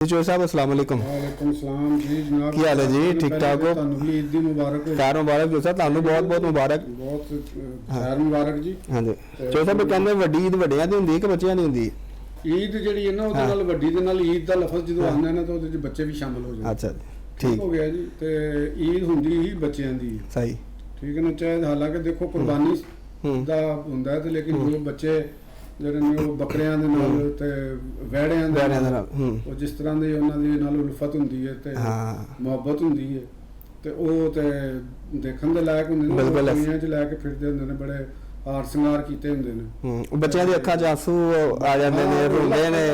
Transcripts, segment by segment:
चोर साहब अस्सलाम वालेकुम। वालेकुम सलाम जी जनाब, ਕੀ ਹਾਲ ਹੈ ਜੀ? ਠੀਕ ਠਾਕ ਹੋ? ਤੁਹਾਨੂੰ ਵੀ ਈਦ ਦੀ ਮੁਬਾਰਕ ਹੋ। खैर मुबारक जो साहब ਤੁਹਾਨੂੰ ਬਹੁਤ ਬਹੁਤ ਮੁਬਾਰਕ। ਬਹੁਤ ਖੈਰ ਮੁਬਾਰਕ ਜੀ। ਹਾਂਜੀ ਚੋਰ ਸਾਹਿਬ ਕਹਿੰਦੇ ਵੱਡੀ ਈਦ ਵੱਡਿਆਂ ਦੀ ਹੁੰਦੀ ਹੈ ਕਿ ਬੱਚਿਆਂ ਦੀ ਹੁੰਦੀ ਹੈ? ਈਦ ਜਿਹੜੀ ਹੈ ਨਾ ਉਹਦੇ ਨਾਲ ਵੱਡੀ ਦੇ ਨਾਲ ਈਦ ਦਾ ਲਫ਼ਜ਼ ਜਦੋਂ ਆਉਂਦਾ ਨਾ ਤਾਂ ਉਹਦੇ ਵਿੱਚ ਬੱਚੇ ਵੀ ਸ਼ਾਮਲ ਹੋ ਜਾਂਦੇ। ਅੱਛਾ ਠੀਕ ਹੋ ਗਿਆ ਜੀ। ਤੇ ਈਦ ਹੁੰਦੀ ਹੀ ਬੱਚਿਆਂ ਦੀ ਸਹੀ ਠੀਕ ਹੈ ਨਾ। ਚਾਹੇ ਹਾਲਾਂਕਿ ਦੇਖੋ ਕੁਰਬਾਨੀ ਦਾ ਹੁੰਦਾ ਹੈ ਤੇ ਲੇਕਿਨ ਜੋ ਬੱਚੇ ਜਿਹੜੇ ਨੇ ਉਹ ਬੱਕਰਿਆਂ ਦੇ ਨਾਲ ਤੇ ਵਹਿੜਿਆਂ ਦੇ ਨਾਲ ਉਹ ਜਿਸ ਤਰ੍ਹਾਂ ਦੀ ਉਹਨਾਂ ਦੀ ਨਾਲ ਉਲਫਤ ਹੁੰਦੀ ਹੈ ਤੇ ਮੁਹੱਬਤ ਹੁੰਦੀ ਹੈ ਤੇ ਉਹ ਤੇ ਦੇਖਣ ਦੇ ਲਾਇਕ ਹੁੰਦੇ ਨੇ। ਦੁਨੀਆ 'ਚ ਲੈ ਕੇ ਫਿਰਦੇ ਹੁੰਦੇ ਨੇ, ਬੜੇ ਹਾਰ ਸ਼ਿੰਗਾਰ ਕੀਤੇ ਹੁੰਦੇ ਨੇ। ਬੱਚਿਆਂ ਦੀ ਅੱਖਾਂ 'ਚ ਆਂਸੂ ਆ ਜਾਂਦੇ ਨੇ, ਰੋਂਦੇ ਨੇ।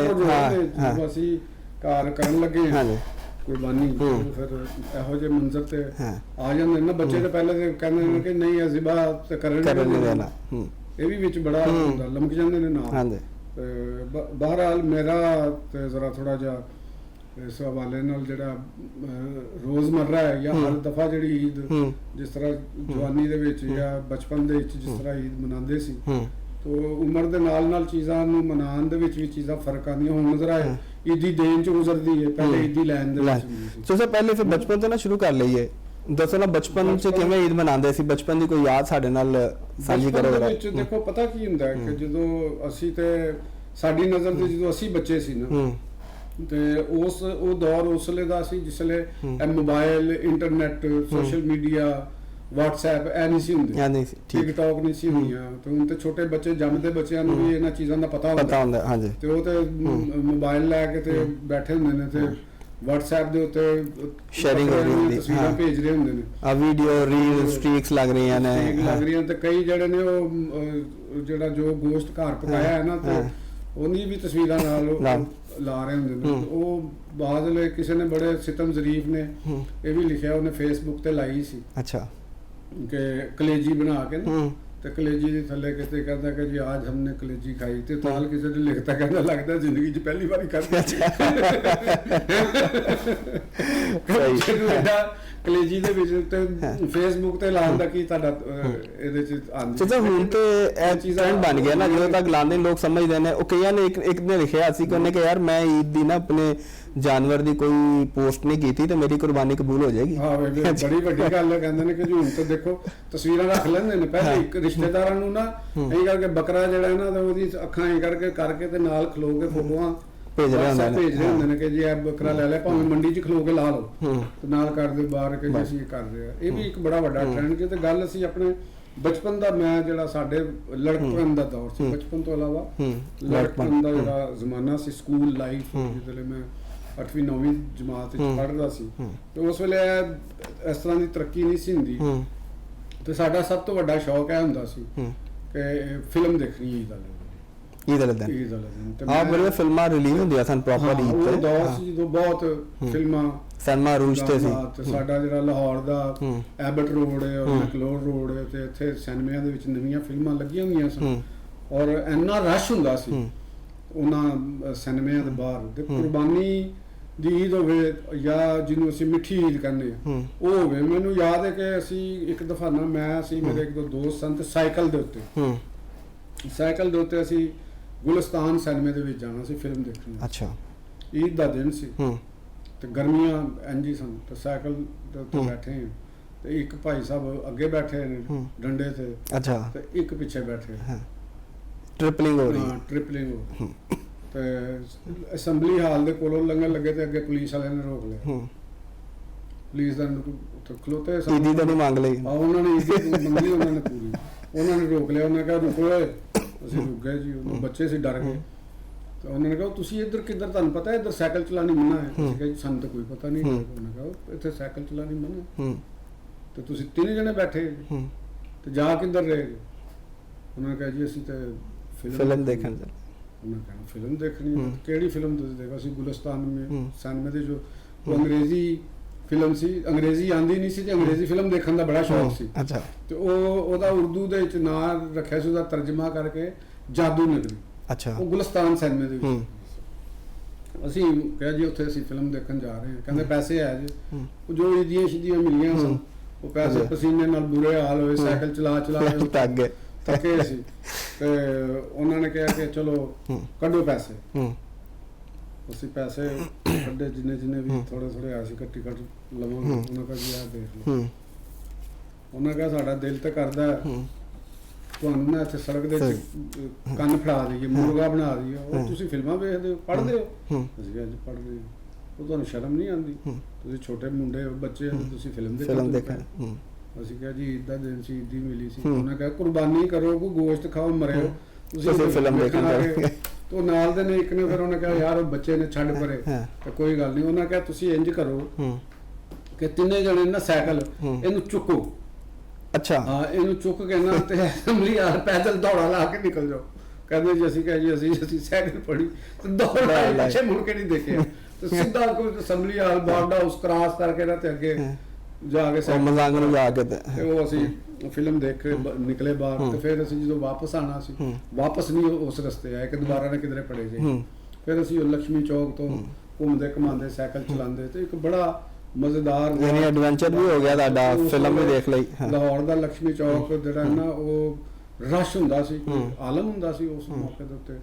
ਅਸੀਂ ਘਰ ਕਰਨ ਲੱਗੇ ਕੁਰਬਾਨੀ ਫਿਰ ਇਹੋ ਜਿਹੇ ਮੰਜ਼ਰ ਤੇ ਆ ਜਾਂਦੇ ਨੇ ਨਾ ਬੱਚੇ। ਤੇ ਪਹਿਲੇ ਤੇ ਕਹਿੰਦੇ ਨੇ ਕਿ ਨਹੀਂ ਅਸੀਂ ਬਾਤ ਕਰਨ ਨਹੀਂ ਦੇਣਾ। ਇਹ ਵੀ ਵਿੱਚ ਬੜਾ ਹੁੰਦਾ, ਲਮਕ ਜਾਂਦੇ ਨੇ ਨਾਲ। ਬਹਰਹਾਲ ਮੇਰਾ ਤੇ ਜ਼ਰਾ ਥੋੜਾ ਜਿਹਾ ਇਸ ਹਵਾਲੇ ਨਾਲ ਜਿਹੜਾ ਰੋਜ਼ਮर्रा ਹੈ ਜਾਂ ਹਰ ਦਫਾ ਜਿਹੜੀ ਈਦ ਜਿਸ ਤਰ੍ਹਾਂ ਜਵਾਨੀ ਦੇ ਵਿੱਚ ਜਾਂ ਬਚਪਨ ਦੇ ਵਿੱਚ ਜਿਸ ਤਰ੍ਹਾਂ ਈਦ ਮਨਾਉਂਦੇ ਸੀ ਤੋ ਉਮਰ ਦੇ ਨਾਲ ਨਾਲ ਚੀਜ਼ਾਂ ਨੂੰ ਮਨਾਉਣ ਦੇ ਵਿੱਚ ਵੀ ਚੀਜ਼ਾਂ ਫਰਕ ਆਉਂਦੀਆਂ। ਹੁਣ ਨਜ਼ਰ ਆਏ ਈਦੀ ਦੇਣ ਚ ਗੁਜ਼ਰਦੀ ਹੈ, ਪਹਿਲੇ ਈਦੀ ਲੈਣ ਦੇ ਵਿੱਚ ਹੁੰਦੀ ਸੀ। ਸੋ ਸਰ ਪਹਿਲੇ ਫਿਰ ਬਚਪਨ ਤੋਂ ਨਾ ਸ਼ੁਰੂ ਕਰ ਲਈਏ। ਦੱਸੋ ਨਾ ਬਚਪਨ ਚ ਕਿਵੇਂ ਈਦ ਮਨਾਉਂਦੇ ਸੀ? ਬਚਪਨ ਦੀ ਕੋਈ ਯਾਦ ਸਾਡੇ ਨਾਲ ਸਾਂਝੀ ਕਰੋ। ਬਚਪਨ ਵਿੱਚ ਦੇਖੋ ਪਤਾ ਕੀ ਹੁੰਦਾ ਹੈ ਕਿ ਜਦੋਂ ਅਸੀਂ ਤੇ ਸਾਡੀ ਨਜ਼ਰ ਤੇ ਜਦੋਂ ਅਸੀਂ ਬੱਚੇ ਸੀ ਨਾ ਤੇ ਉਹ ਦੌਰ ਉਸਲੇ ਦਾ ਸੀ ਜਿਸਲੇ mobile, internet, social media, WhatsApp ਇਹ ਨਹੀਂ ਸੀ ਹੁੰਦੇ, TikTok ਨਹੀਂ ਸੀ ਹੁੰਦੀਆਂ। ਤੇ ਹੁਣ ਤੇ ਛੋਟੇ ਬੱਚੇ ਜੰਮਦੇ ਬੱਚਿਆਂ ਨੂੰ ਵੀ ਇਹਨਾਂ ਚੀਜ਼ਾਂ ਦਾ ਪਤਾ ਹੁੰਦਾ। ਹਾਂਜੀ ਤੇ ਉਹ ਤੇ ਮੋਬਾਈਲ ਲੈ ਕੇ ਤੇ ਬੈਠੇ ਹੁੰਦੇ ਨੇ ਤੇ WhatsApp ਦੇ ਉੱਤੇ ਸ਼ੇਅਰਿੰਗ ਹੋ ਰਹੀ ਹੈ, ਤਸਵੀਰਾਂ ਭੇਜ ਰਹੇ ਹੁੰਦੇ ਨੇ, ਆ ਵੀਡੀਓ ਰੀਲ ਸਟ੍ਰੀਕਸ ਲੱਗ ਰਹੀਆਂ ਨੇ ਤੇ ਕਈ ਜਿਹੜੇ ਨੇ ਉਹ ਜਿਹੜਾ ਜੋ ਗੋਸ਼ਟ ਘਰ ਪਕਾਇਆ ਹੈ ਨਾ ਤੇ ਉਹਨੀ ਵੀ ਤਸਵੀਰਾਂ ਨਾਲ ਲਾ ਰਹੇ ਹੁੰਦੇ ਨੇ। ਉਹ ਬਾਅਦ ਵਿੱਚ ਕਿਸੇ ਨੇ ਬੜੇ ਸਿਤਮ ਜ਼ਰੀਫ ਨੇ ਇਹ ਵੀ ਲਿਖਿਆ, ਉਹਨੇ Facebook ਤੇ ਲਾਈ ਸੀ ਅੱਛਾ ਕਿ ਕਲੇਜੀ ਬਣਾ ਕੇ ਨਾ ਤੇ ਕਲੇਜੀ ਦੇ ਥੱਲੇ ਕਿਤੇ ਕਹਿੰਦਾ ਕਿ ਜੀ ਅੱਜ ਹਮਨੇ ਕਲੇਜੀ ਖਾਈ ਤੇ ਤਾਲ ਕਿਸੇ ਨੇ ਲਿਖਤਾ ਕਹਿੰਦਾ ਲੱਗਦਾ ਜ਼ਿੰਦਗੀ 'ਚ ਪਹਿਲੀ ਵਾਰੀ ਖਾਧੀ। ਕਲੇਜੀ ਦੇ ਵਿੱਚ ਤੇ Facebook ਤੇ ਲਾਉਣ ਦਾ ਕੀ ਤੁਹਾਡਾ ਇਹਦੇ 'ਚ ਆਂਦਾ? ਹੁਣ ਤੇ ਇਹ ਟ੍ਰੈਂਡ ਬਣ ਗਿਆ ਨਾ, ਜਦੋਂ ਤੱਕ ਲਾਉਂਦੇ ਲੋਕ ਸਮਝਦੇ ਨੇ। ਉਹ ਕਈਆਂ ਨੇ ਇੱਕ ਨੇ ਲਿਖਿਆ ਸੀ ਕਿ ਉਹਨੇ ਕਿ ਯਾਰ ਮੈਂ ਈਦ ਦੀ ਨਾ ਆਪਣੇ ਜਾਨਵਰ ਦੀ ਕੋਈ ਪੋਸਟ ਨਹੀਂ ਕੀਤੀ ਤੇ ਮੇਰੀ ਕੁਰਬਾਨੀ ਕਬੂਲ ਹੋ ਜਾਏਗੀ। ਹਾਂ ਬੜੀ ਵੱਡੀ ਗੱਲ ਹੈ। ਕਹਿੰਦੇ ਨੇ ਕਿ ਹੁਣ ਤਾਂ ਦੇਖੋ ਤਸਵੀਰਾਂ ਰੱਖ ਲੈਂਦੇ ਨੇ। ਪਹਿਲੇ ਇੱਕ ਰਿਸ਼ਤੇਦਾਰਾਂ ਨੂੰ ਨਾ ਇਹ ਕਰਕੇ ਬੱਕਰਾ ਜਿਹੜਾ ਨਾ ਤੇ ਉਹਦੀ ਅੱਖਾਂ ਇਹ ਕਰਕੇ ਤੇ ਨਾਲ ਖਲੋ ਕੇ ਫੋਟੋਆਂ ਭੇਜ ਰਹੇ ਹੁੰਦੇ ਨੇ ਕਿ ਜੀ ਇਹ ਬੱਕਰਾ ਲੈ ਲੈ, ਭਾਵੇਂ ਮੰਡੀ 'ਚ ਖਲੋ ਕੇ ਲਾ ਲਓ ਤੇ ਨਾਲ ਕਰਦੇ ਬਾਹਰ ਕਿ ਅਸੀਂ ਕਰ ਰਹੇ ਆ। ਇਹ ਵੀ ਇੱਕ ਬੜਾ ਵੱਡਾ ਟ੍ਰੈਂਡ ਕਿ ਤੇ ਗੱਲ ਅਸੀਂ ਆਪਣੇ ਬਚਪਨ ਦਾ ਮੈਂ ਜਿਹੜਾ ਸਾਡੇ ਲੜਕਪਨ ਦਾ ਦੌਰ ਸੀ, ਬਚਪਨ ਤੋਂ ਇਲਾਵਾ ਲੜਕਪਨ ਦਾ ਜਿਹੜਾ ਜ਼ਮਾਨਾ ਸੀ, ਸਕੂਲ ਲਾਈਫ ਜਿਹਦੇ ਮੈਂ 8ਵੀਂ 9ਵੀਂ ਜਮਾਤ ਵਿੱਚ ਪੜ੍ਹਦਾ ਸੀ ਤੇ ਉਸ ਵੇਲੇ ਇਸ ਤਰ੍ਹਾਂ ਦੀ ਤਰੱਕੀ ਨਹੀਂ ਸੀ ਹੁੰਦੀ ਤੇ ਸਾਡਾ ਸਭ ਤੋਂ ਵੱਡਾ ਸ਼ੌਕ ਇਹ ਹੁੰਦਾ ਸੀ ਕਿ ਫਿਲਮ ਦੇਖਣੀ ਈਦ ਵਾਲੇ ਦਿਨ। ਆਹ ਬੜੀਆਂ ਫਿਲਮਾਂ ਰਿਲੀਜ਼ ਹੁੰਦੀਆਂ ਸਨ ਪ੍ਰੋਪਰ ਈਦ ਤੇ। ਉਹ ਦੌਰ ਸੀ ਜਦੋਂ ਬਹੁਤ ਫਿਲਮਾਂ ਸਿਨੇਮਾ ਰੂਜ ਤੇ ਸੀ। ਸਾਡਾ ਜਿਹੜਾ ਲਾਹੌਰ ਦਾ ਐਬਟ ਰੋਡ ਹੈ ਔਰ ਮੈਕਲੋਰ ਰੋਡ ਹੈ ਤੇ ਇੱਥੇ ਸਿਨੇਮਿਆਂ ਦੇ ਵਿੱਚ ਨਵੀਆਂ ਫਿਲਮਾਂ ਲੱਗੀਆਂ ਹੋਈਆਂ ਸਨ ਔਰ ਇੰਨਾ ਰਸ਼ ਹੁੰਦਾ ਸੀ ਉਹਨਾਂ ਸਿਨੇਮਿਆਂ ਦੇ ਬਾਹਰ। ਤੇ ਕੁਰਬਾਨੀ ਦੀ ਈਦ ਹੋਵੇ ਜਾਂ ਜਿਹਨੂੰ ਅਸੀਂ ਮਿੱਠੀ ਈਦ ਕਹਿੰਦੇ ਆ ਉਹ ਹੋਵੇ। ਮੈਨੂੰ ਯਾਦ ਹੈ ਕਿ ਅਸੀਂ ਇੱਕ ਦਫਾ ਨਾ ਮੇਰੇ ਇੱਕ ਦੋ ਦੋਸਤ ਸਨ ਤੇ ਸਾਈਕਲ ਦੇ ਉੱਤੇ ਅਸੀਂ ਗੁਲਿਸਤਾਨ ਸਿਨੇਮੇ ਦੇ ਵਿੱਚ ਜਾਣਾ ਸੀ ਫਿਲਮ ਦੇਖਣ। ਅੱਛਾ ਈਦ ਦਾ ਦਿਨ ਸੀ ਤੇ ਗਰਮੀਆਂ ਇੰਝ ਹੀ ਸਨ ਤੇ ਸਾਈਕਲ ਦੇ ਉੱਤੇ ਬੈਠੇ ਹਾਂ ਤੇ ਇੱਕ ਭਾਈ ਸਾਹਿਬ ਅੱਗੇ ਬੈਠੇ ਨੇ ਡੰਡੇ ਤੇ। ਅੱਛਾ ਤੇ ਇੱਕ ਪਿੱਛੇ ਬੈਠੇ। ਟ੍ਰਿਪਲਿੰਗ ਹੋ ਰਹੀ ਤੇ ਅਸੈਂਬਲੀ ਹਾਲ ਦੇ ਕੋਲੋਂ ਲੰਘਣ ਲੱਗੇ ਤੇ ਅੱਗੇ ਪੁਲਿਸ ਵਾਲਿਆਂ ਨੇ ਰੋਕ ਲਿਆ। ਪੁਲਿਸ ਦਾ ਖਲੋਤੇ ਈਦੀ ਤਾਂ ਨਹੀਂ ਮੰਗ ਲਈ ਉਹਨਾਂ ਨੇ, ਈਦੀ ਮੰਗੀ ਉਹਨਾਂ ਨੇ ਪੂਰੀ। ਉਹਨਾਂ ਨੇ ਰੋਕ ਲਿਆ, ਉਹਨਾਂ ਨੇ ਕਿਹਾ ਰੁਕੋ। ਅਸੀਂ ਰੁਕ ਗਏ ਜੀ। ਉਹ ਬੱਚੇ ਸੀ ਡਰ ਗਏ ਤੇ ਉਹਨਾਂ ਨੇ ਕਿਹਾ ਤੁਸੀਂ ਇੱਧਰ ਕਿੱਧਰ, ਤੁਹਾਨੂੰ ਪਤਾ ਇੱਧਰ ਸਾਈਕਲ ਚਲਾਉਣੀ ਮਨਾ ਹੈ? ਅਸੀਂ ਕਿਹਾ ਜੀ ਸਾਨੂੰ ਤਾਂ ਕੋਈ ਪਤਾ ਨਹੀਂ। ਉਹਨਾਂ ਕਿਹਾ ਇੱਥੇ ਸਾਈਕਲ ਚਲਾਉਣੀ ਮਨਾ ਤੇ ਤੁਸੀਂ 3 ਜਣੇ ਬੈਠੇ ਤੇ ਜਾ ਕਿੱਧਰ ਰਹੇ? ਉਹਨਾਂ ਨੇ ਕਿਹਾ ਜੀ ਅਸੀਂ ਤੇ ਫਿਲਮ ਦੇਖਣ। ਉਹਨਾਂ ਕਹਿਣਾ ਫਿਲਮ ਦੇਖਣੀ? ਕਿਹੜੀ ਫਿਲਮ ਤੁਸੀਂ ਦੇਖੋ? ਅਸੀਂ ਗੁਲਿਸਤਾਨ ਸਿਨੇਮੇ ਦੇ ਜੋ ਅੰਗਰੇਜ਼ੀ ਫਿਲਮ ਸੀ, ਅੰਗਰੇਜ਼ੀ ਆਂਦੀ ਨਹੀਂ ਸੀ ਤੇ ਅੰਗਰੇਜ਼ੀ ਫਿਲਮ ਦੇਖਣ ਦਾ ਬੜਾ ਸ਼ੌਕ ਸੀ। ਅੱਛਾ ਤੇ ਉਹਦਾ ਉਰਦੂ ਦੇ ਵਿੱਚ ਨਾਂ ਰੱਖਿਆ ਸੀ, ਉਹਦਾ ਤਰਜਮਾ ਕਰਕੇ ਜਾਦੂ ਨਗਰੀ। ਅੱਛਾ ਉਹ ਗੁਲਿਸਤਾਨ ਸਿਨੇਮੇ ਦੇ ਵਿੱਚ। ਅਸੀਂ ਕਿਹਾ ਜੀ ਉੱਥੇ ਅਸੀਂ ਫਿਲਮ ਦੇਖਣ ਜਾ ਰਹੇ ਹਾਂ। ਕਹਿੰਦੇ ਪੈਸੇ ਹੈ ਜੀ? ਉਹ ਜੋ ਈਦੀਆਂ ਸ਼ੀਦੀਆਂ ਮਿਲੀਆਂ ਸਨ ਉਹ ਪੈਸੇ ਪਸੀਨੇ ਨਾਲ ਬੁਰੇ ਹਾਲ ਹੋਏ, ਸਾਈਕਲ ਚਲਾ ਥੱਕੇ ਸੀ ਤੇ ਉਹਨਾਂ ਨੇ ਕਿਹਾ ਕਿ ਚਲੋ ਕੱਢੋ ਪੈਸੇ। ਅਸੀਂ ਪੈਸੇ ਕੱਢੇ ਜਿੰਨੇ ਵੀ ਥੋੜੇ ਆਏ ਸੀ ਟਿਕਟ ਲਵਾਂਗੇ। ਉਹਨਾਂ ਕਹਾ ਜੀ ਆਹ ਦੇਖ ਲਓ। ਉਹਨਾਂ ਕਹਾ ਸਾਡਾ ਦਿਲ ਤਾਂ ਕਰਦਾ ਤੁਹਾਨੂੰ ਨਾ ਇੱਥੇ ਸੜਕ ਦੇ ਕੰਨ ਫੜਾ ਦਈਏ, ਮੁਰਗਾ ਬਣਾ ਦਈਏ। ਉਹ ਤੁਸੀਂ ਫਿਲਮਾਂ ਵੇਖਦੇ ਹੋ, ਪੜ੍ਹਦੇ ਹੋ? ਅਸੀਂ ਅੱਜ ਪੜ੍ਹਦੇ ਹਾਂ। ਉਹ ਤੁਹਾਨੂੰ ਸ਼ਰਮ ਨਹੀਂ ਆਉਂਦੀ? ਤੁਸੀਂ ਛੋਟੇ ਮੁੰਡੇ ਬੱਚੇ ਤੁਸੀਂ ਫਿਲਮ ਦੇਖਣ। ਅਸੀਂ ਕਿਹਾ ਜੀ ਈਦ ਦਾ ਦਿਨ ਸੀ, ਈਦ ਹੀ ਮਿਲੀ ਸੀ। ਉਹਨਾਂ ਕਿਹਾ ਕੁਰਬਾਨੀ ਕਰੋ, ਕੋਈ ਗੋਸ਼ਤ ਖਾਓ, ਮਰਿਓ, ਤੁਸੀਂ ਫਿਲਮ ਦੇਖਣ ਆ ਗਏ। ਤੋ ਨਾਲ ਦੇ ਨੇ ਇੱਕ ਨੇ ਫਿਰ ਉਹਨੇ ਕਿਹਾ ਯਾਰ ਉਹ ਬੱਚੇ ਨੇ ਛੱਡ ਪਰੇ ਤੇ ਕੋਈ ਗੱਲ ਨਹੀਂ। ਉਹਨਾਂ ਕਿਹਾ ਤੁਸੀਂ ਇੰਜ ਕਰੋ ਕਿ ਤਿੰਨੇ ਜਣੇ ਨਾ ਸਾਈਕਲ ਇਹਨੂੰ ਚੁੱਕੋ। ਅੱਛਾ ਹਾਂ, ਇਹਨੂੰ ਚੁੱਕ ਕੇ ਨਾ ਤੇ ਅਸੈਂਬਲੀ ਯਾਰ ਪੈਦਲ ਦੌੜਾ ਲਾ ਕੇ ਨਿਕਲ ਜਾਓ। ਕਹਿੰਦੇ ਜੀ ਅਸੀਂ ਕਿਹਾ ਜੀ ਅਸੀਂ ਸਾਈਕਲ ਫੜੀ ਤੇ ਦੌੜ ਲਾਈ, ਪਿੱਛੇ ਮੁੜ ਕੇ ਨਹੀਂ ਦੇਖਿਆ ਤੇ ਸਿੱਧਾ ਕੋਈ assembly hall bird house cross ਕਰਕੇ ਨਾ ਤੇ ਅੱਗੇ ਜਾ ਕੇ ਮਜ਼ਾਕ ਨੂੰ ਜਾ ਕੇ ਤੇ ਉਹ ਅਸੀਂ ਫਿਲਮ ਦੇਖ ਕੇ ਨਿਕਲੇ ਬਾਹਰ। ਤੇ ਫਿਰ ਅਸੀਂ ਜਦੋਂ ਵਾਪਸ ਆਣਾ ਸੀ, ਵਾਪਸ ਨਹੀਂ ਉਸ ਰਸਤੇ ਆਏ ਕਿ ਦੁਬਾਰਾ ਨਾ ਕਿਧਰੇ ਪੜੇ ਜਾਈਏ। ਫਿਰ ਅਸੀਂ ਲక్ష్ਮੀ ਚੌਕ ਤੋਂ ਘੁੰਮਦੇ ਘਮਾਉਂਦੇ ਸਾਈਕਲ ਚਲਾਉਂਦੇ ਤੇ ਇੱਕ ਬੜਾ ਮਜ਼ੇਦਾਰ ਐਡਵੈਂਚਰ ਵੀ ਹੋ ਗਿਆ ਤੁਹਾਡਾ, ਫਿਲਮ ਵੀ ਦੇਖ ਲਈ। ਲਾਹੌਰ ਦਾ ਲక్ష్ਮੀ ਚੌਕ ਜਿਹੜਾ ਨਾ ਉਹ ਰਸ਼ ਹੁੰਦਾ ਸੀ, ਆਲਮ ਹੁੰਦਾ ਸੀ ਉਸ ਮੌਕੇ ਦੇ ਉੱਤੇ।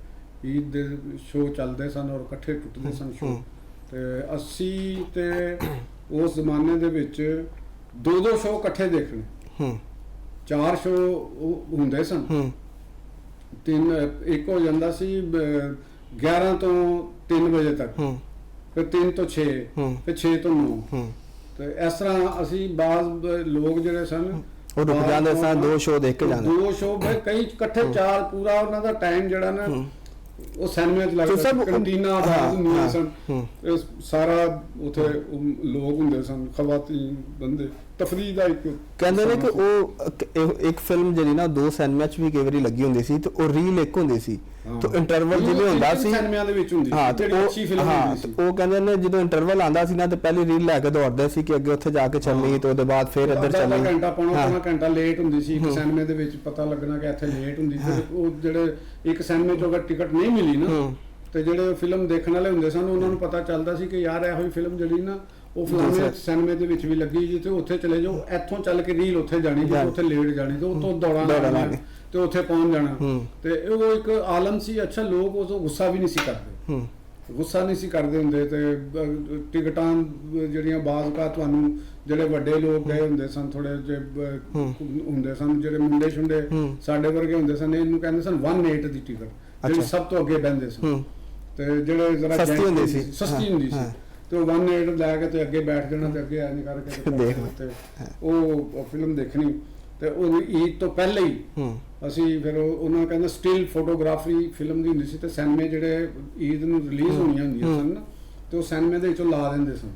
ਈਦ ਦੇ ਸ਼ੋਅ ਚੱਲਦੇ ਸਨ ਔਰ ਇਕੱਠੇ ਟੁੱਟਦੇ ਸਨ ਸ਼ੋਅ। ਤੇ ਅਸੀਂ ਤੇ ਉਸ ਜ਼ਮਾਨੇ ਦੇ ਵਿੱਚ ਦੋ ਸ਼ੋਅ ਇਕੱਠੇ ਦੇਖਣੇ, 4 ਸ਼ੋਅ ਹੁੰਦੇ ਸਨ। 3 ਇੱਕ ਹੋ ਜਾਂਦਾ ਸੀ 11 ਤੋਂ 3 ਵਜੇ ਤੱਕ, ਫਿਰ 3 ਤੋਂ 6, ਫਿਰ 6 ਤੋਂ 9। ਤੇ ਇਸ ਤਰ੍ਹਾਂ ਅਸੀਂ ਬਾਜ਼ ਲੋਕ ਜਿਹੜੇ ਸਨ ਉਹ ਰੁਕ ਜਾਂਦੇ ਸਨ, 2 ਸ਼ੋਅ ਦੇਖ ਕੇ ਜਾਂਦੇ। 2 ਸ਼ੋਅ ਕਈ ਇਕੱਠੇ 4 ਪੂਰਾ ਉਹਨਾਂ ਦਾ ਟਾਈਮ ਜਿਹੜਾ ਨਾ ਉਹ ਸਿਨੇਮੇ 'ਚ ਲੱਗਦਾ ਸੀ। ਕੰਟੀਨਾਂ ਆਬਾਦ ਹੁੰਦੀਆਂ ਸਨ, ਸਾਰਾ ਉੱਥੇ ਲੋਕ ਹੁੰਦੇ ਸਨ, ਖਵਾਤੀਨ ਬੰਦੇ। ਤਫਰੀਹ ਦਾ ਇੱਕ ਕਹਿੰਦੇ ਨੇ ਕਿ ਉਹ ਇੱਕ ਫਿਲਮ ਜਿਹੜੀ ਨਾ 2 ਸਿਨੇਮਾ 'ਚ ਵੀ ਕਈ ਵਾਰੀ ਲੱਗੀ ਹੁੰਦੀ ਸੀ ਤੇ ਉਹ ਰੀਲ ਇੱਕ ਹੁੰਦੀ ਸੀ ਤੇ ਇੰਟਰਵਲ ਜਿਵੇਂ ਹੁੰਦਾ ਸੀ ਸਿਨੇਮਿਆਂ ਦੇ ਵਿੱਚ ਹੁੰਦੀ ਸੀ। ਹਾਂ, ਜਿਹੜੀ ਅੱਛੀ ਫਿਲਮ ਹੁੰਦੀ ਸੀ। ਉਹ ਕਹਿੰਦੇ ਨੇ ਜਦੋਂ ਇੰਟਰਵਲ ਆਂਦਾ ਸੀ ਨਾ ਤੇ ਪਹਿਲੀ ਰੀਲ ਲੈ ਕੇ ਦੌੜਦੇ ਸੀ ਕਿ ਅੱਗੇ ਉੱਥੇ ਜਾ ਕੇ ਚੱਲਣੀ ਤੇ ਉਹਦੇ ਬਾਅਦ ਫਿਰ ਇੱਧਰ ਚੱਲਣੀ। ਘੰਟਾ ਪੌਣਾ ਘੰਟਾ ਲੇਟ ਹੁੰਦੀ ਸੀ ਇੱਕ ਸਿਨੇਮੇ ਦੇ ਵਿੱਚ, ਪਤਾ ਲੱਗਣਾ ਕਿ ਇੱਥੇ ਲੇਟ ਹੁੰਦੀ ਸੀ। ਉਹ ਜਿਹੜੇ ਇੱਕ ਸਿਨੇਮੇ 'ਚੋਂ ਅਗਰ ਟਿਕਟ ਨਹੀਂ ਮਿਲੀ ਨਾ ਤੇ ਜਿਹੜੇ ਫਿਲਮ ਦੇਖਣ ਵਾਲੇ ਹੁੰਦੇ ਸਨ ਉਹਨਾਂ ਨੂੰ ਪਤਾ ਚੱਲਦਾ ਸੀ ਕਿ ਯਾਰ ਇਹੋ ਹੀ ਫਿਲਮ ਜਿਹੜੀ ਨਾ ਉਹ ਫਲਾਣੇ ਸਿਨੇਮੇ ਦੇ ਵਿੱਚ ਵੀ ਲੱਗੀ ਜੀ ਤੇ ਉੱਥੇ ਚਲੇ ਜਾਓ, ਇੱਥੋਂ ਚੱਲ ਕੇ ਰੀਲ ਉੱਥੇ ਜਾਣੀ ਜੀ, ਉੱਥੇ ਲੇਟ ਜਾਣੀ ਤੇ ਉੱਥੋਂ ਦੌੜਾਂ ਤੇ ਉੱਥੇ ਪਹੁੰਚ ਜਾਣਾ। ਤੇ ਉਹ ਇੱਕ ਆਲਮ ਸੀ। ਅੱਛਾ, ਲੋਕ ਉਸ ਤੋਂ ਗੁੱਸਾ ਵੀ ਨਹੀਂ ਸੀ ਕਰਦੇ, ਗੁੱਸਾ ਨਹੀਂ ਸੀ ਕਰਦੇ ਹੁੰਦੇ। ਤੇ ਟਿਕਟਾਂ ਜਿਹੜੀਆਂ ਬਾਜ਼ਕਾ ਤੁਹਾਨੂੰ ਜਿਹੜੇ ਵੱਡੇ ਲੋਕ ਗਏ ਹੁੰਦੇ ਸਨ, ਥੋੜੇ ਜਿਹੇ ਹੁੰਦੇ ਸਨ, ਜਿਹੜੇ ਮੁੰਡੇ ਛੁੰਡੇ ਸਾਡੇ ਵਰਗੇ ਹੁੰਦੇ ਸਨ, ਇਹਨੂੰ ਕਹਿੰਦੇ ਸਨ 1/8 ਦੀ ਟਿਕਟ, ਜਿਹੜੀ ਸਭ ਤੋਂ ਅੱਗੇ ਬਹਿੰਦੇ ਸਨ। ਤੇ ਜਿਹੜੇ ਜ਼ਰਾ ਸਸਤੀ ਹੁੰਦੀ ਸੀ ਤੇ ਉਹ 1/8 ਲੈ ਕੇ ਤੇ ਅੱਗੇ ਬੈਠ ਜਾਣਾ ਤੇ ਅੱਗੇ ਐਂ ਕਰਕੇ ਤੇ ਉਹ ਫਿਲਮ ਦੇਖਣੀ। ਤੇ ਉਹ ਈਦ ਤੋਂ ਪਹਿਲੇ ਹੀ ਅਸੀਂ ਫਿਰ ਉਹਨਾਂ ਕਹਿੰਦੇ ਸਟਿਲ ਫੋਟੋਗ੍ਰਾਫੀ ਫਿਲਮ ਦੀ ਹੁੰਦੀ ਸੀ ਤੇ ਸਿਨੇਮੇ ਜਿਹੜੇ ਈਦ ਨੂੰ ਰਿਲੀਜ਼ ਹੋਣੀਆਂ ਹੁੰਦੀਆਂ ਸਨ ਤੇ ਉਹ ਸਿਨੇਮੇ ਦੇ ਵਿੱਚੋਂ ਲਾ ਦਿੰਦੇ ਸਨ,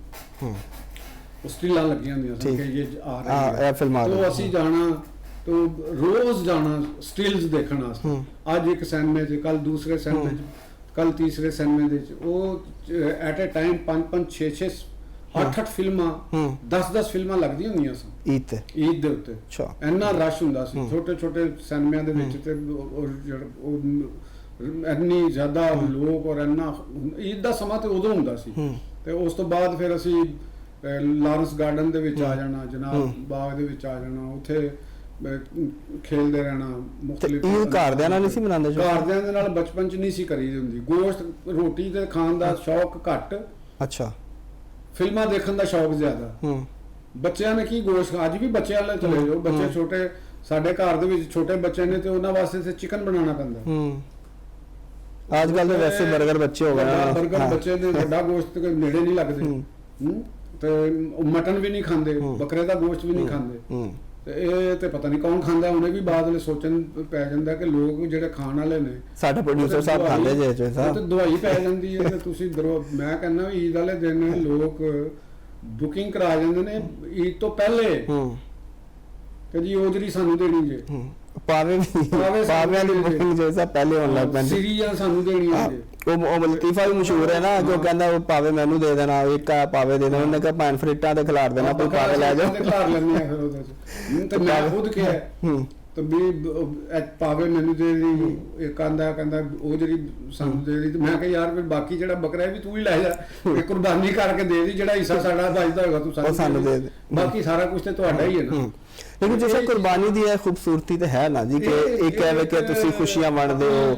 ਉਹ ਸਟਿਲਾਂ ਲੱਗੀਆਂ ਹੁੰਦੀਆਂ ਸਨ ਕਿ ਇਹ ਆ ਰਹੀ ਹੈ ਫਿਲਮ। ਤੋਂ ਅਸੀਂ ਜਾਣਾ ਤੋਂ ਰੋਜ਼ ਜਾਣਾ ਸਟਿਲਸ ਦੇਖਣ ਵਾਸਤੇ। ਅੱਜ ਇੱਕ ਸਿਨੇਮੇ 'ਚ, ਕੱਲ ਦੂਸਰੇ ਸਿਨੇਮੇ 'ਚ, ਕੱਲ ਤੀਸਰੇ ਸਿਨੇਮੇ ਦੇ 'ਚ। ਉਹ ਐਟ ਅ ਟਾਈਮ 5-5 6-6 8-8 ਫਿਲਮਾਂ 10-10 ਫਿਲਮਾਂ ਲੱਗਦੀਆਂ ਹੁੰਦੀਆਂ ਸਨ ਈਦ ਦੇ ਉੱਤੇ। ਇੰਨਾ ਰਸ਼ ਹੁੰਦਾ ਸੀ ਛੋਟੇ ਸਿਨੇਮਿਆਂ ਦੇ ਵਿੱਚ ਤੇ ਇੰਨੀ ਜ਼ਿਆਦਾ ਲੋਕ ਔਰ ਇੰਨਾ ਈਦ ਦਾ ਸਮਾਂ ਤੇ ਉਦੋਂ ਹੁੰਦਾ ਸੀ। ਤੇ ਉਸ ਤੋਂ ਬਾਅਦ ਫਿਰ ਅਸੀਂ ਲਾਰੈਂਸ ਗਾਰਡਨ ਦੇ ਵਿੱਚ ਆ ਜਾਣਾ, ਜਨਾਬ ਬਾਗ ਦੇ ਵਿੱਚ ਆ ਜਾਣਾ, ਉੱਥੇ ਖੇਲਦੇ ਰਹਿਣਾ। ਮੁਖਤਲਿਫ ਘਰਦਿਆਂ ਨਾਲ ਨਹੀਂ ਸੀ ਮਨਾਉਂਦੇ? ਘਰਦਿਆਂ ਦੇ ਨਾਲ ਬਚਪਨ 'ਚ ਨਹੀਂ ਸੀ ਕਰੀ ਹੁੰਦੀ। ਗੋਸ਼ਤ ਰੋਟੀ ਤੇ ਖਾਣ ਦਾ ਸ਼ੌਕ ਘੱਟ, ਅੱਛਾ ਫਿਲਮਾਂ ਦੇਖਣ ਦਾ ਸ਼ੌਕ ਜ਼ਿਆਦਾ। ਬੱਚਿਆਂ ਨੇ ਕੀ ਗੋਸ਼ਤ, ਅੱਜ ਵੀ ਬੱਚਿਆਂ ਵਾਲੇ ਚਲੇ ਜਾਓ, ਬੱਚੇ ਛੋਟੇ ਸਾਡੇ ਘਰ ਦੇ ਵਿੱਚ ਛੋਟੇ ਬੱਚੇ ਨੇ ਤੇ ਉਹਨਾਂ ਵਾਸਤੇ ਤੇ ਚਿਕਨ ਬਣਾਉਣਾ ਪੈਂਦਾ। ਅੱਜ ਕੱਲ ਤਾਂ ਵੈਸੇ 버ਗਰ ਬੱਚੇ ਹੋ ਗਏ, 버ਗਰ ਬੱਚੇ ਦੇ ਵੱਡਾ ਗੋਸ਼ਤ ਕੋਈ ਨੇੜੇ ਨਹੀਂ ਲੱਗਦੇ ਤੇ ਮਟਨ ਵੀ ਨਹੀਂ ਖਾਂਦੇ, ਬੱਕਰੇ ਦਾ ਗੋਸ਼ਤ ਵੀ ਨਹੀਂ ਖਾਂਦੇ। ਤੇ ਇਹ ਤੇ ਪਤਾ ਨਹੀਂ ਕੌਣ ਖਾਂਦਾ। ਉਹਨੇ ਵੀ ਬਾਅਦ ਵਿੱਚ ਸੋਚਣ ਪੈ ਜਾਂਦਾ ਕਿ ਲੋਕ ਜਿਹੜੇ ਖਾਣ ਵਾਲੇ ਨੇ, ਸਾਡਾ ਪ੍ਰੋਡਿਊਸਰ ਸਾਹਿਬ ਖਾਂਦੇ ਜੇ ਸਾਹਿਬ, ਤੇ ਦਵਾਈ ਪੈ ਜਾਂਦੀ ਹੈ। ਤੇ ਤੁਸੀਂ ਮੈਂ ਕਹਿੰਦਾ ਈਦ ਵਾਲੇ ਦਿਨ ਲੋਕ ਬੁਕਿੰਗ ਕਰਾ ਜਾਂਦੇ ਨੇ ਈਦ ਤੋਂ ਪਹਿਲੇ ਕਿ ਜੀ ਉਹ ਜਿਹੜੀ ਸਾਨੂੰ ਦੇਣੀ ਜੇ ਪਾਵੇ ਵਾਲੀ ਬੁਕਿੰਗ ਜੇ ਸਭ ਪਹਿਲੇ ਹੋਣ ਲੱਗ ਪੈਂਦੀ, ਸੀਰੀਆਂ ਸਾਨੂੰ ਦੇਣੀਆਂ ਜੇ। ਉਹ ਲਤੀਫਾ ਵੀ ਮਸ਼ਹੂਰ ਹੈ ਨਾ, ਜੋ ਕਹਿੰਦਾ ਉਹ ਪਾਵੇ ਮੈਨੂੰ ਦੇ ਦੇਣਾ, ਇੱਕ ਪਾਵੇ ਦੇ ਦੇਣਾ, ਉਹਨੇ ਕਿਹਾ ਭਾਂ ਫਰੀਟਾਂ ਤੇ ਖਿਲਾਰ ਦੇਣਾ, ਕੋਈ ਪਾਵੇ ਲੈ ਜਾਓ, ਖਿਲਾਰ ਲੈਂਦੇ ਆ ਫਿਰ ਉਹਦੇ ਚ। ਤੇ ਮੈਂ ਖੁਦ ਕਿਹਾ ਤੇ ਵੀ ਪਾਵੇ ਮੈਨੂੰ ਦੇ ਇਹ ਕਹਿੰਦਾ ਉਹ ਜਿਹੜੀ ਸਾਨੂੰ ਦੇ ਦੀ, ਤੇ ਮੈਂ ਕਿਹਾ ਯਾਰ ਫਿਰ ਬਾਕੀ ਜਿਹੜਾ ਬੱਕਰਾ ਹੈ ਵੀ ਤੂੰ ਹੀ ਲੈ ਜਾ, ਇਹ ਕੁਰਬਾਨੀ ਕਰਕੇ ਦੇ ਦੀ, ਜਿਹੜਾ ਹਿੱਸਾ ਸਾਡਾ ਬਚਦਾ ਹੋਗਾ ਤੂੰ ਸਾਨੂੰ ਦੇ ਦੇ, ਬਾਕੀ ਸਾਰਾ ਕੁਝ ਤੇ ਤੁਹਾਡਾ ਹੀ ਹੈ ਨਾ। ਲੇਕਿਨ ਜਿਵੇਂ ਕੁਰਬਾਨੀ ਦੀ ਇਹ ਖੂਬਸੂਰਤੀ ਤੇ ਹੈ ਨਾ ਜੀ ਕਿ ਇੱਕ ਐਵੇਂ ਕਿ ਤੁਸੀਂ ਖੁਸ਼ੀਆਂ ਵੰਡਦੇ ਹੋ,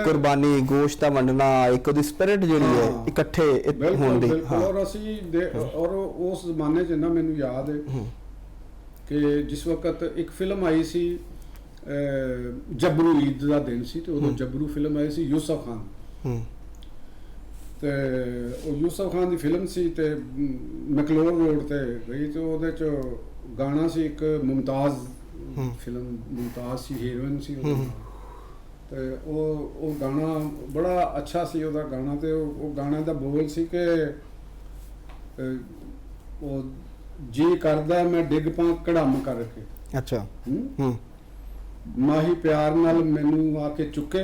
ਕੁਰਬਾਨੀ ਗੋਸ਼ਤ ਦਾ ਵੰਡਣਾ, ਇੱਕ ਉਹਦੀ ਸਪਿਰਿਟ ਜਿਹੜੀ ਹੈ ਇਕੱਠੇ ਹੋਣ ਦੀ। ਔਰ ਅਸੀਂ ਔਰ ਉਸ ਜ਼ਮਾਨੇ 'ਚ ਨਾ ਮੈਨੂੰ ਯਾਦ ਹੈ ਕਿ ਜਿਸ ਵਕਤ ਇੱਕ ਫਿਲਮ ਆਈ ਸੀ ਜਬਰੂ, ਈਦ ਦਾ ਦਿਨ ਸੀ ਤੇ ਉਦੋਂ ਜਬਰੂ ਫਿਲਮ ਆਈ ਸੀ ਯੂਸਫ ਖਾਨ, ਤੇ ਉਹ ਯੂਸਫ ਖਾਨ ਦੀ ਫਿਲਮ ਸੀ ਤੇ ਮੈਕਲੋਰ ਰੋਡ ਤੇ ਗਈ, ਤੇ ਉਹਦੇ 'ਚ ਗਾਣਾ ਸੀ ਇੱਕ ਮੁਮਤਾਜ਼, ਫਿਲਮ ਮੁਮਤਾਜ਼ ਸੀ ਹੀਰੋਇਨ ਸੀ ਉਹਦੇ ਨਾਲ, ਤੇ ਉਹ ਗਾਣਾ ਬੜਾ ਅੱਛਾ ਸੀ ਉਹਦਾ ਗਾਣਾ, ਤੇ ਉਹ ਗਾਣੇ ਦਾ ਬੋਲ ਸੀ ਕਿ ਉਹ ਜੀ ਕਰਦਾ ਮੈਂ ਡਿੱਗ ਪਾਂ ਕੜਮ ਕਰਕੇ, ਅੱਛਾ ਮਾਹੀ ਪਿਆਰ ਨਾਲ ਮੈਨੂੰ ਆ ਕੇ ਚੁੱਕੇ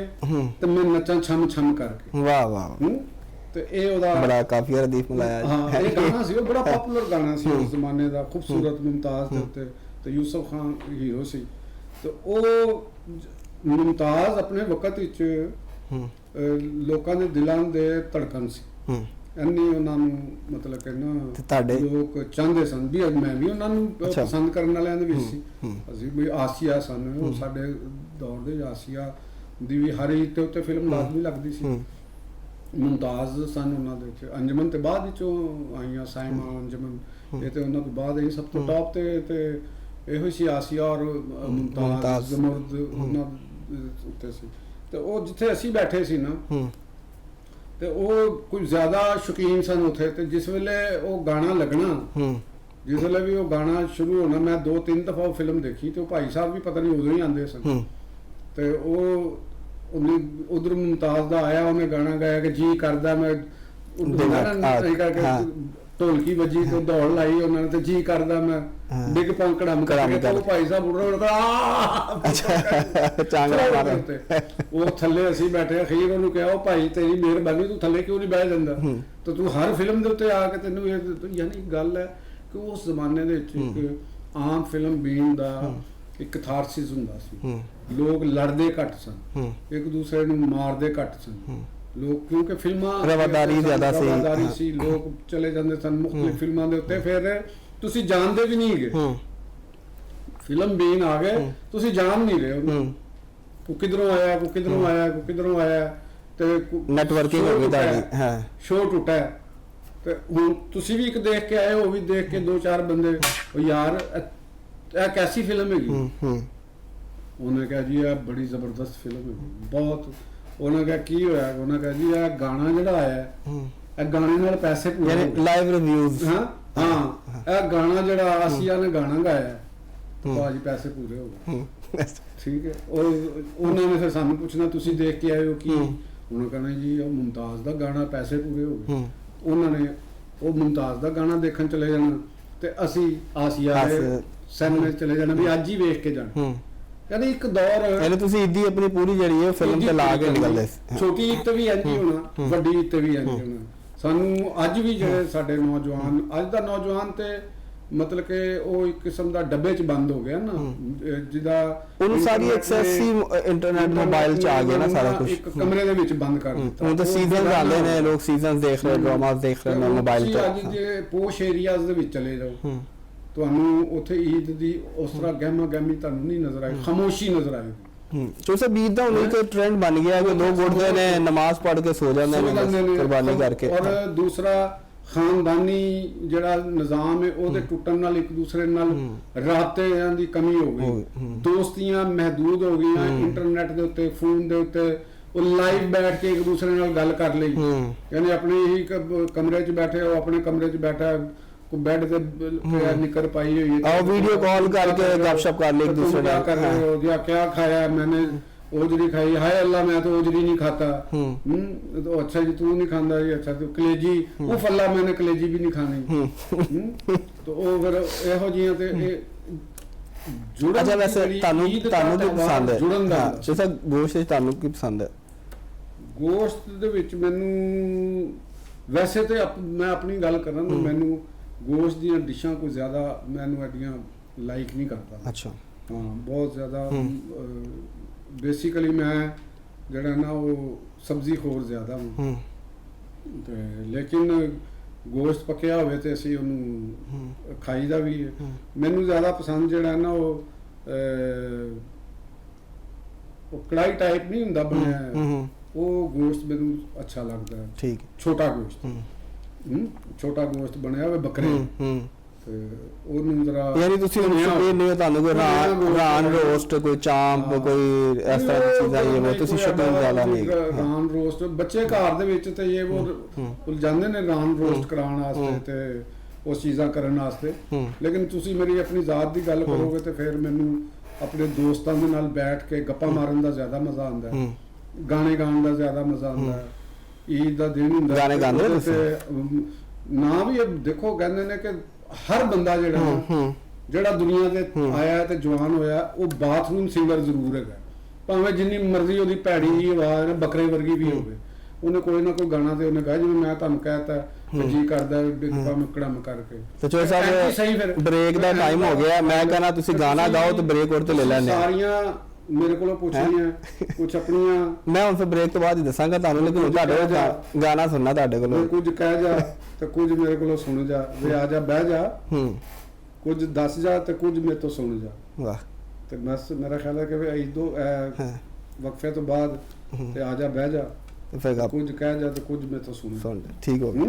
ਤੇ ਮੈਂ ਨੱਚਾਂ ਛਮ ਛਮ ਕਰਕੇ। ਵਾਹ ਵਾਹ, ਤੇ ਇਹ ਉਹਦਾ ਬੜਾ ਕਾਫੀ ਰਦੀਫ ਮਿਲਾਇਆ। ਹਾਂ ਇਹ ਗਾਣਾ ਸੀ, ਉਹ ਬੜਾ ਪਪੂਲਰ ਗਾਣਾ ਸੀ ਉਸ ਜ਼ਮਾਨੇ ਦਾ, ਖੂਬਸੂਰਤ ਮੁਮਤਾਜ਼ ਦੇ ਉੱਤੇ, ਤੇ ਯੂਸਫ ਖਾਨ ਹੀਰੋ ਸੀ, ਤੇ ਉਹ ਮੁਮਤਾਜ਼ ਆਪਣੇ ਵਕਤ ਵਿੱਚ ਲੋਕਾਂ ਦੇ ਦਿਲਾਂ ਦੇ ਧੜਕਣ ਸੀ, ਇੰਨੀ ਉਹਨਾਂ ਨੂੰ ਮਤਲਬ ਕਿ ਨਾ ਲੋਕ ਚਾਹੁੰਦੇ ਸਨ ਵੀ ਮੈਂ ਵੀ ਉਹਨਾਂ ਨੂੰ ਪਸੰਦ ਕਰਨ ਵਾਲਿਆਂ ਦੇ ਵਿੱਚ ਸੀ। ਅਸੀਂ ਵੀ ਆਸੀਆ ਸਨ, ਉਹ ਸਾਡੇ ਦੌਰ ਦੇ ਆਸੀਆ ਦੀ ਵੀ ਹਰ ਈਦ ਤੇ ਉੱਤੇ ਫਿਲਮ ਲਾਜ਼ਮੀ ਲੱਗਦੀ ਸੀ, ਮੁਮਤਾਜ਼ ਸਨ ਉਹਨਾਂ ਦੇ ਵਿੱਚ, ਅੰਜਮਨ ਤੇ ਬਾਅਦ ਵਿੱਚੋਂ ਆਈਆਂ ਸਾਇਮਾ ਅੰਜਮਨ, ਇਹ ਤੇ ਉਹਨਾਂ ਤੋਂ ਬਾਅਦ ਇਹ ਸਭ ਤੋਂ ਟੌਪ ਤੇ ਇਹੋ ਸੀ ਆਸੀਆ ਔਰ ਮੁਮਤਾਜ਼ ਜ਼ਮਰਦ ਉਹਨਾਂ ਉੱਤੇ ਸੀ। ਤੇ ਉਹ ਜਿੱਥੇ ਅਸੀਂ ਬੈਠੇ ਸੀ ਨਾ ਤੇ ਉਹ ਕੁਝ ਜ਼ਿਆਦਾ ਸ਼ੌਕੀਨ ਸਨ ਉੱਥੇ, ਤੇ ਜਿਸ ਵੇਲੇ ਉਹ ਗਾਣਾ ਲੱਗਣਾ, ਜਿਸ ਵੇਲੇ ਵੀ ਉਹ ਗਾਣਾ ਸ਼ੁਰੂ ਹੋਣਾ, ਮੈਂ 2-3 ਦਫਾ ਉਹ ਫਿਲਮ ਦੇਖੀ, ਤੇ ਉਹ ਭਾਈ ਸਾਹਿਬ ਵੀ ਪਤਾ ਨਹੀਂ ਉਦੋਂ ਹੀ ਆਉਂਦੇ ਸਨ, ਤੇ ਉਹ ਉਹਨੇ ਉਧਰ ਮੁਮਤਾਜ਼ ਦਾ ਆਇਆ, ਉਹਨੇ ਗਾਣਾ ਗਾਇਆ ਕਿ ਜੀ ਕਰਦਾ ਮੈਂ ਢੋਲਕੀ ਵੱਜੀ ਤੇ ਦੌੜ ਲਾਈ ਉਹਨਾਂ ਨੇ, ਤੇ ਜੀ ਕਰਦਾ ਮੈਂ ਡਿੱਗ ਪਾਂ ਕੜਮ ਕਰਕੇ, ਉਹ ਭਾਈ ਸਾਹਿਬ ਉਹ ਥੱਲੇ ਅਸੀਂ ਬੈਠੇ, ਅਖੀਰ ਉਹਨੂੰ ਕਿਹਾ ਉਹ ਭਾਈ ਤੇਰੀ ਮਿਹਰਬਾਨੀ ਤੂੰ ਥੱਲੇ ਕਿਉਂ ਨਹੀਂ ਬਹਿ ਜਾਂਦਾ, ਤੇ ਤੂੰ ਹਰ ਫਿਲਮ ਦੇ ਉੱਤੇ ਆ ਕੇ ਤੈਨੂੰ ਇਹ ਯਾਨੀ ਗੱਲ ਹੈ ਕਿ ਉਸ ਜ਼ਮਾਨੇ ਦੇ ਵਿੱਚ ਇੱਕ ਆਮ ਫਿਲਮ ਬੀਨ ਦਾ ਇੱਕ ਕਥਾਰਸਿਸ ਹੁੰਦਾ ਸੀ, ਲੋਕ ਲੜਦੇ ਘੱਟ ਸਨ, ਇੱਕ ਦੂਸਰੇ ਨੂੰ ਮਾਰਦੇ ਘੱਟ ਸਨ ਲੋਕ, ਕਿਉਂਕਿ ਫਿਲਮਾਂ ਰਵਾਦਾਰੀ ਜ਼ਿਆਦਾ ਸੀ, ਲੋਕ ਚਲੇ ਜਾਂਦੇ ਸਨ ਮੁਖਤਲਿਫ ਫਿਲਮਾਂ ਦੇ ਉੱਤੇ, ਫਿਰ ਤੁਸੀਂ ਜਾਣਦੇ ਵੀ ਨਹੀਂ ਗਏ, ਫਿਲਮ ਬੀਨ ਆ ਗਏ ਤੁਸੀਂ ਜਾਣ ਨਹੀਂ ਰਹੇ ਉਹਨੂੰ, ਕੋ ਕਿਧਰੋਂ ਆਇਆ ਕੋ ਕਿਧਰੋਂ ਆਇਆ ਕੋ ਕਿਧਰੋਂ ਆਇਆ, ਤੇ ਨੈਟਵਰਕਿੰਗ ਹੋ ਗਈ ਤੁਹਾਡੀ, ਹਾਂ ਸ਼ੋਅ ਟੁੱਟਾ, ਤੇ ਹੁਣ ਤੁਸੀਂ ਵੀ ਇੱਕ ਦੇਖ ਕੇ ਆਏ, ਉਹ ਵੀ ਦੇਖ ਕੇ 2-4 ਬੰਦੇ, ਉਹ ਯਾਰ ਇਹ ਕੈਸੀ ਫਿਲਮ ਹੈਗੀ, ਉਹਨੇ ਕਿਹਾ ਜੀ ਇਹ ਬੜੀ ਜ਼ਬਰਦਸਤ ਫਿਲਮ ਹੈ ਬਹੁਤ, ਉਹਨਾਂ ਕਿਹਾ ਕੀ ਹੋਇਆ, ਉਹਨਾਂ ਕਿਹਾ ਜੀ ਇਹ ਗਾਣਾ ਜਿਹੜਾ ਆਇਆ ਇਹ ਗਾਣੇ ਨਾਲ ਪੈਸੇ ਪੂਰੇ, ਲਾਈਵ ਰਿਵਿਊਜ਼, ਹਾਂ ਇਹ ਗਾਣਾ ਜਿਹੜਾ ਆਸੀਆ ਨੇ ਗਾਣਾ ਗਾਇਆ ਭਾਜੀ ਪੈਸੇ ਪੂਰੇ ਹੋ ਗਏ, ਠੀਕ ਹੈ। ਉਹਨਾਂ ਨੇ ਫਿਰ ਸਾਨੂੰ ਪੁੱਛਣਾ ਤੁਸੀਂ ਦੇਖ ਕੇ ਆਏ ਹੋ ਕੀ, ਉਹਨਾਂ ਕਹਿੰਦਾ ਜੀ ਉਹ ਮੁਮਤਾਜ਼ ਦਾ ਗਾਣਾ ਪੈਸੇ ਪੂਰੇ ਹੋ ਗਏ, ਉਹਨਾਂ ਨੇ ਉਹ ਮੁਮਤਾਜ਼ ਦਾ ਗਾਣਾ ਦੇਖਣ ਚਲੇ ਜਾਣਾ, ਤੇ ਅਸੀਂ ਆਸੀਆ ਦੇ ਸਿਨੇਮੇ ਚਲੇ ਜਾਣਾ ਵੀ ਅੱਜ ਹੀ ਵੇਖ ਕੇ ਜਾਣਾ, ਕਹਿੰਦੇ ਇੱਕ ਦੌਰ ਇਹਨੇ ਤੁਸੀਂ ਇੱਦੀ ਆਪਣੀ ਪੂਰੀ ਜਿਹੜੀ ਹੈ ਫਿਲਮ ਤੇ ਲਾ ਕੇ ਨਿਕਲਦੇ, ਛੋਟੀ ਈਦ ਤੇ ਵੀ ਇੰਜ ਹੀ ਹੋਣਾ, ਵੱਡੀ ਈਦ ਤੇ ਵੀ ਇੰਜ ਹੋਣਾ। ਸਾਨੂੰ ਅੱਜ ਵੀ ਜਿਹੜੇ ਸਾਡੇ ਨੌਜਵਾਨ, ਅੱਜ ਦਾ ਨੌਜਵਾਨ ਤੇ ਮਤਲਬ ਕਿ ਉਹ ਇੱਕ ਕਿਸਮ ਦਾ ਡੱਬੇ 'ਚ ਬੰਦ ਹੋ ਗਿਆ ਨਾ, ਜਿਹਦਾ ਉਹਨੂੰ ਸਾਰੀ ਐਕਸੈਸ ਹੀ ਇੰਟਰਨੈਟ ਮੋਬਾਈਲ 'ਚ ਆ ਗਿਆ ਨਾ, ਸਾਰਾ ਕੁਝ ਇੱਕ ਕਮਰੇ ਦੇ ਵਿੱਚ ਬੰਦ ਕਰ ਦਿੱਤਾ। ਹੁਣ ਤਾਂ ਸੀਜ਼ਨਸ ਆਉਂਦੇ ਨੇ, ਲੋਕ ਸੀਜ਼ਨਸ ਦੇਖ ਰਹੇ, ਡਰਾਮਾਸ ਦੇਖ ਰਹੇ ਨੇ ਮੋਬਾਈਲ 'ਤੇ। ਅੱਜ ਜੇ ਪੋਸ਼ ਏਰੀਆਜ਼ ਦੇ ਵਿੱਚ ਚਲੇ ਜਾਓ, ਤੁਹਾਨੂੰ ਉੱਥੇ ਈਦ ਦੀ ਉਸ ਤਰ੍ਹਾਂ ਗਹਿਮਾ ਗਹਿਮੀ ਤੁਹਾਨੂੰ ਨਹੀਂ ਨਜ਼ਰ ਆਏ, ਖਾਮੋਸ਼ੀ ਨਜ਼ਰ ਆਏਗੀ। ਚੋਸਾ ਈਦ ਦਾ ਹੁਣ ਇੱਕ ਟ੍ਰੈਂਡ ਬਣ ਗਿਆ ਕਿ ਲੋਕ ਉੱਠਦੇ ਨੇ, ਨਮਾਜ਼ ਪੜ੍ਹ ਕੇ ਸੋ ਜਾਂਦੇ ਨੇ ਕੁਰਬਾਨੀ ਕਰਕੇ। ਔਰ ਦੂਸਰਾ ਖਾਨਦਾਨੀ ਜਿਹੜਾ ਨਿਜ਼ਾਮ ਹੈ ਉਹਦੇ ਟੁੱਟਣ ਨਾਲ ਇੱਕ ਦੂਸਰੇ ਨਾਲ ਰਾਬਤਿਆਂ ਦੀ ਕਮੀ ਹੋ ਗਈ, ਦੋਸਤੀਆਂ ਮਹਦੂਦ ਹੋ ਗਈਆਂ, ਇੰਟਰਨੈਟ ਦੇ ਉੱਤੇ ਫੋਨ ਦੇ ਉੱਤੇ ਉਹ ਲਾਈਵ ਬੈਠ ਕੇ ਇੱਕ ਦੂਸਰੇ ਨਾਲ ਗੱਲ ਕਰ ਲਈ, ਯਾਨੀ ਆਪਣੇ ਹੀ ਕਮਰੇ 'ਚ ਬੈਠੇ, ਉਹ ਆਪਣੇ ਕਮਰੇ 'ਚ ਬੈਠਾ ਕੋ ਬੈੱਡ ਤੇ ਨਿਕਰ ਪਾਈ ਹੋਈ है, और वीडियो कॉल करके गपशप कर ले एक दूसरे से, कर रहे हो या क्या खाया, मैंने ओजरी खाई, हाय अल्लाह मैं तो ओजरी नहीं खाता, तो अच्छा जी तू नहीं खांदा जी, अच्छा तो कलेजी उफ अल्लाह मैंने कलेजी भी नहीं खानी, तो ਉਹ ਫਿਰ ਇਹੋ ਜਿਹੀਆਂ ਤੇ ਇਹ ਜੁੜਨ। ਅੱਛਾ ਵੈਸੇ ਤੁਹਾਨੂੰ ਕੀ ਪਸੰਦ ਹੈ ਜੁੜਨ ਦਾ? ਅੱਛਾ ਗੋਸ਼ਤ ਵਿੱਚ ਤੁਹਾਨੂੰ ਕੀ ਪਸੰਦ ਹੈ? ਗੋਸ਼ਤ ਦੇ ਵਿੱਚ ਮੈਨੂੰ ਵੈਸੇ ਤੇ ਮੈਂ ਆਪਣੀ ਗੱਲ ਕਰਾਂ ਤਾਂ ਮੈਨੂੰ ਗੋਸ਼ਤ ਦੀਆਂ ਡਿਸ਼ਾਂ ਕੋਈ ਜ਼ਿਆਦਾ ਮੈਨੂੰ ਐਡੀਆਂ ਲਾਈਕ ਨਹੀਂ ਕਰਦਾ। ਅੱਛਾ ਹਾਂ ਬਹੁਤ ਜ਼ਿਆਦਾ ਬੇਸਿਕਲੀ ਮੈਂ ਜਿਹੜਾ ਨਾ ਉਹ ਸਬਜ਼ੀ ਖੋਰ ਜ਼ਿਆਦਾ ਹਾਂ ਤੇ ਲੇਕਿਨ ਗੋਸ਼ਤ ਪੱਕਿਆ ਹੋਵੇ ਤੇ ਅਸੀਂ ਉਹਨੂੰ ਖਾਈਦਾ ਵੀ ਹੈ। ਮੈਨੂੰ ਜ਼ਿਆਦਾ ਪਸੰਦ ਜਿਹੜਾ ਨਾ ਉਹ ਕੜਾਈ ਟਾਈਪ ਨਹੀਂ ਹੁੰਦਾ ਬਣਿਆ, ਉਹ ਗੋਸ਼ਤ ਮੈਨੂੰ ਅੱਛਾ ਲੱਗਦਾ ਹੈ। ਠੀਕ, ਛੋਟਾ ਗੋਸ਼ਤ, ਛੋਟਾ ਗੋਸ਼ਤ ਬਣਿਆ ਹੋਵੇ ਬੱਕਰੇ ਤੇ ਉਹਨੂੰ ਜਰਾ ਯਾਨੀ ਤੁਸੀਂ ਸ਼ੌਕੀਨ ਨਹੀਂ ਹੋ, ਤੁਹਾਨੂੰ ਕੋਈ ਰਾਨ ਰੋਸਟ, ਕੋਈ ਚਾਂਪ, ਕੋਈ ਇਸ ਤਰ੍ਹਾਂ ਦੀ ਚੀਜ਼ਾਂ ਇਹ ਤੁਸੀਂ ਸ਼ੌਕੀਨ ਜ਼ਿਆਦਾ ਨਹੀਂ। ਰਾਨ ਰੋਸਟ ਬੱਚੇ ਘਰ ਦੇ ਵਿੱਚ ਤੇ ਇਹ ਉਹ ਜਾਂਦੇ ਨੇ ਰਾਨ ਰੋਸਟ ਕਰਾਉਣ ਵਾਸਤੇ ਤੇ ਉਹ ਚੀਜ਼ਾਂ ਕਰਨ ਵਾਸਤੇ, ਲੇਕਿਨ ਤੁਸੀਂ ਮੇਰੀ ਆਪਣੀ ਜ਼ਾਤ ਦੀ ਗੱਲ ਕਰੋਗੇ ਤੇ ਫਿਰ ਮੈਨੂੰ ਆਪਣੇ ਦੋਸਤਾਂ ਦੇ ਨਾਲ ਬੈਠ ਕੇ ਗੱਪਾਂ ਮਾਰਨ ਦਾ ਜ਼ਿਆਦਾ ਮਜ਼ਾ ਆਉਂਦਾ ਹੈ, ਗਾਣੇ ਗਾਉਣ ਦਾ ਜ਼ਿਆਦਾ ਮਜ਼ਾ ਆਉਂਦਾ ਹੈ। ਈਦ ਦਾ ਦਿਨ ਹੁੰਦਾ, ਗਾਣੇ ਗਾਉਂਦੇ ਹੋ ਤੁਸੀਂ? ਨਾ ਵੀ ਇਹ ਦੇਖੋ ਕਹਿੰਦੇ ਨੇ ਕਿ ਹਰ ਬੰਦਾ ਜਿਹੜਾ ਦੁਨੀਆ ਤੇ ਆਇਆ ਤੇ ਜਵਾਨ ਹੋਇਆ ਉਹ ਬਾਥਰੂਮ ਸਿੰਗਰ ਜ਼ਰੂਰ ਹੈਗਾ, ਭਾਵੇਂ ਜਿੰਨੀ ਮਰਜ਼ੀ ਉਹਦੀ ਭੈੜੀ ਆਵਾਜ਼ ਬੱਕਰੇ ਵਰਗੀ ਵੀ ਹੋਵੇ, ਉਹਨੇ ਕੋਈ ਨਾ ਕੋਈ ਗਾਣਾ ਤੇ ਉਹਨੇ ਗਾਇਆ। ਜਿਵੇਂ ਮੈਂ ਤੁਹਾਨੂੰ ਕਹਿਤਾ ਜੀ ਕਰਦਾ ਭਾਵੇਂ ਕੜਮ ਕਰਕੇ। ਤੇ ਚੋ ਸਾਹਿਬ ਬ੍ਰੇਕ ਦਾ ਟਾਈਮ ਹੋ ਗਿਆ, ਮੈਂ ਕਹਿੰਦਾ ਤੁਸੀਂ ਗਾਣਾ ਗਾਓ ਤੇ ਬ੍ਰੇਕ ਹੋਰ ਤੇ ਲੈ ਲੈਣੇ ਸਾਰੀਆਂ ਮੇਰੇ ਕੋਲੋਂ ਪੁੱਛਣੀਆਂ ਕੁਝ ਆਪਣੀਆਂ, ਮੈਂ ਹੁਣ ਫਿਰ ਬ੍ਰੇਕ ਤੋਂ ਬਾਅਦ ਹੀ ਦੱਸਾਂਗਾ ਤੁਹਾਨੂੰ, ਲੇਕਿਨ ਤੁਹਾਡੇ ਗਾਣਾ ਸੁਣਨਾ ਤੁਹਾਡੇ ਕੋਲੋਂ। ਕੁਝ ਕਹਿ ਜਾ ਤੇ ਕੁਝ ਮੇਰੇ ਕੋਲੋਂ ਸੁਣ ਜਾ, ਵੀ ਆ ਜਾ ਬਹਿ ਜਾ, ਕੁਝ ਦੱਸ ਜਾ ਤੇ ਕੁਝ ਮੇਰੇ ਤੋਂ ਸੁਣ ਜਾ। ਵਾਹ, ਤੇ ਬਸ ਮੇਰਾ ਖਿਆਲ ਹੈ ਕਿ ਵੀ ਦੋ ਵਕਫੇ ਤੋਂ ਬਾਅਦ ਤੇ ਆ ਜਾ ਬਹਿ ਜਾ, ਫਿਰ ਕੁਝ ਕਹਿ ਜਾ ਤੇ ਕੁਝ ਮੇਰੇ ਤੋਂ ਸੁਣ। ਠੀਕ ਹੋ ਗਿਆ।